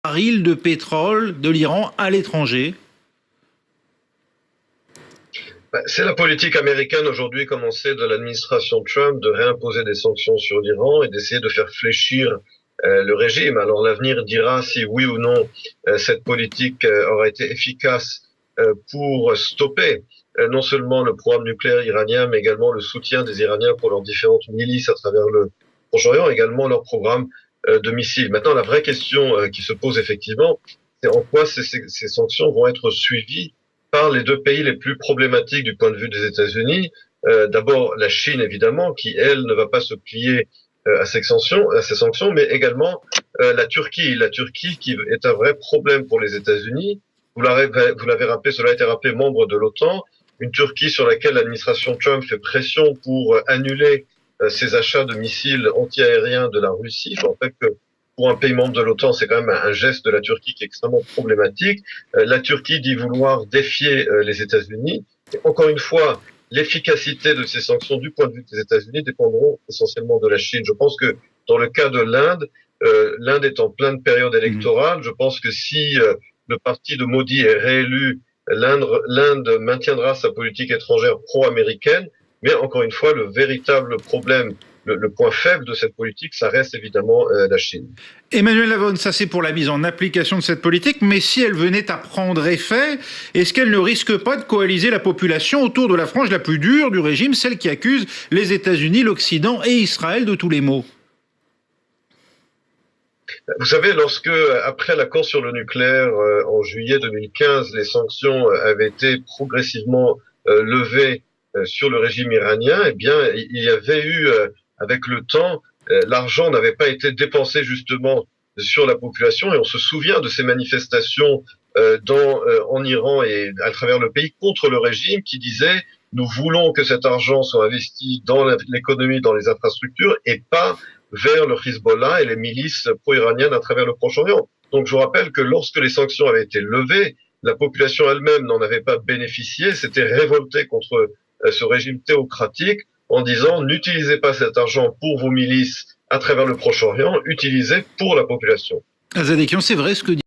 barils de pétrole de l'Iran à l'étranger? C'est la politique américaine aujourd'hui, comme on sait, de l'administration Trump, de réimposer des sanctions sur l'Iran et d'essayer de faire fléchir le régime. Alors l'avenir dira si oui ou non cette politique aura été efficace pour stopper non seulement le programme nucléaire iranien, mais également le soutien des Iraniens pour leurs différentes milices à travers le Proche-Orient, également leur programme de missiles. Maintenant, la vraie question qui se pose effectivement, c'est en quoi ces sanctions vont être suivies par les deux pays les plus problématiques du point de vue des États-Unis. D'abord la Chine, évidemment, qui, elle, ne va pas se plier à ces sanctions, mais également la Turquie. La Turquie qui est un vrai problème pour les États-Unis. Vous l'avez rappelé, cela a été rappelé, membre de l'OTAN. Une Turquie sur laquelle l'administration Trump fait pression pour annuler ses achats de missiles antiaériens de la Russie. En fait, que pour un pays membre de l'OTAN, c'est quand même un geste de la Turquie qui est extrêmement problématique. La Turquie dit vouloir défier les États-Unis. Et encore une fois, l'efficacité de ces sanctions du point de vue des États-Unis dépendront essentiellement de la Chine. Je pense que dans le cas de l'Inde, l'Inde est en pleine période électorale. Je pense que si le parti de Modi est réélu, l'Inde maintiendra sa politique étrangère pro-américaine. Mais encore une fois, le véritable problème, le point faible de cette politique, ça reste évidemment la Chine. Emmanuel Lavonne, ça c'est pour la mise en application de cette politique, mais si elle venait à prendre effet, est-ce qu'elle ne risque pas de coaliser la population autour de la frange la plus dure du régime, celle qui accuse les États-Unis, l'Occident et Israël de tous les maux? Vous savez, après l'accord sur le nucléaire en juillet 2015, les sanctions avaient été progressivement levées sur le régime iranien, eh bien, il y avait eu, avec le temps, l'argent n'avait pas été dépensé justement sur la population, et on se souvient de ces manifestations en Iran et à travers le pays contre le régime qui disait nous voulons que cet argent soit investi dans l'économie, dans les infrastructures, et pas vers le Hezbollah et les milices pro-iraniennes à travers le Proche-Orient. Donc je vous rappelle que lorsque les sanctions avaient été levées, la population elle-même n'en avait pas bénéficié, s'était révoltée contre ce régime théocratique en disant n'utilisez pas cet argent pour vos milices à travers le Proche-Orient, utilisez pour la population. Azadekian, c'est vrai ce que dit